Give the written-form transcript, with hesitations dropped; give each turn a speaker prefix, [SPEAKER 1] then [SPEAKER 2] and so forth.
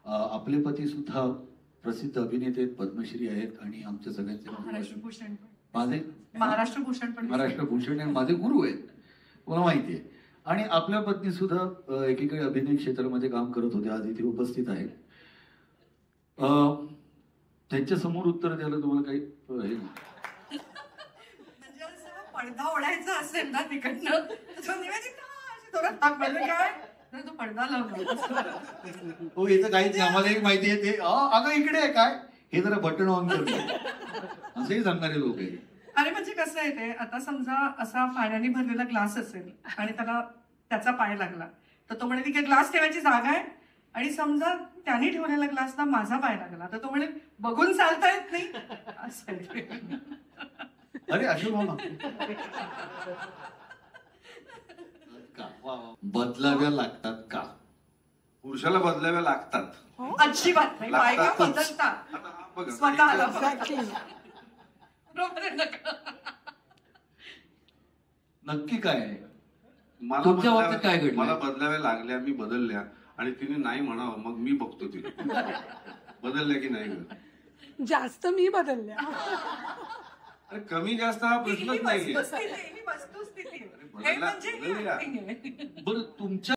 [SPEAKER 1] आपले पती सुद्धा प्रसिद्ध अभिनेते आहेत, पद्मश्री आहेत आणि आमच्या सगळ्यांचे
[SPEAKER 2] महाराष्ट्र भूषण
[SPEAKER 1] माझे
[SPEAKER 2] महाराष्ट्र भूषण पण
[SPEAKER 1] महाराष्ट्र भूषण आणि माझे गुरु आहेत, मला माहिती आहे. आणि आपल्या पत्नी सुद्धा एकीकडे अभिनय क्षेत्रामध्ये काम करत होते, आज इथे उपस्थित आहेत. त्यांच्या समोर उत्तर द्यायला तुम्हाला काही हे नाही.
[SPEAKER 2] म्हणजे असं पडदा ओढायचा असेल ना तिकडनं तर निवेदिता अशी थोडं ताक म्हणजे काय तर तो पडदा लावला.
[SPEAKER 1] हो, याचं काहीच नाही, आम्हाला एक माहिती आहे ते अगं इकडे आहे काय, हे जरा बटन ऑन करतो असंही सांगणारे लोक आहेत.
[SPEAKER 2] अरे म्हणजे कसं आहे ते, आता समजा असा पाण्याने भरलेला ग्लास असेल आणि त्याला त्याचा पाय लागला तर तो म्हणे की ग्लास ठेवायची जागा आहे, आणि समजा त्याने ठेवलेला ग्लासला माझा पाय लागला तर तो म्हणे बघून चालता येत नाही असं आहे ते.
[SPEAKER 1] अरे अशोक मामा बदलाव्या लागतात का?
[SPEAKER 3] पुरुषाला बदलाव्या लागतात.
[SPEAKER 2] अजिबात नाही, बायका बदलतात
[SPEAKER 3] आता हा बघा,
[SPEAKER 2] स्वतःला. बरोबर आहे ना?
[SPEAKER 1] नक्की काय आहे?
[SPEAKER 3] मला
[SPEAKER 1] तुमच्या बाबतीत काय घडलं?
[SPEAKER 3] मला बदलाव्या लागल्या, मी बदलल्या आणि तिने नाही म्हणावं, मग मी बघतो तिने बदलल्या की नाही.
[SPEAKER 4] जास्त मी बदलल्या.
[SPEAKER 3] अरे कमी जास्त हा प्रश्नच नाहीये.
[SPEAKER 2] वस्तुस्थिती, ही वस्तुस्थिती.
[SPEAKER 3] अरे
[SPEAKER 2] हे म्हणजे
[SPEAKER 3] बदलल्या.
[SPEAKER 2] acting आहे.
[SPEAKER 1] बरं तुमच्या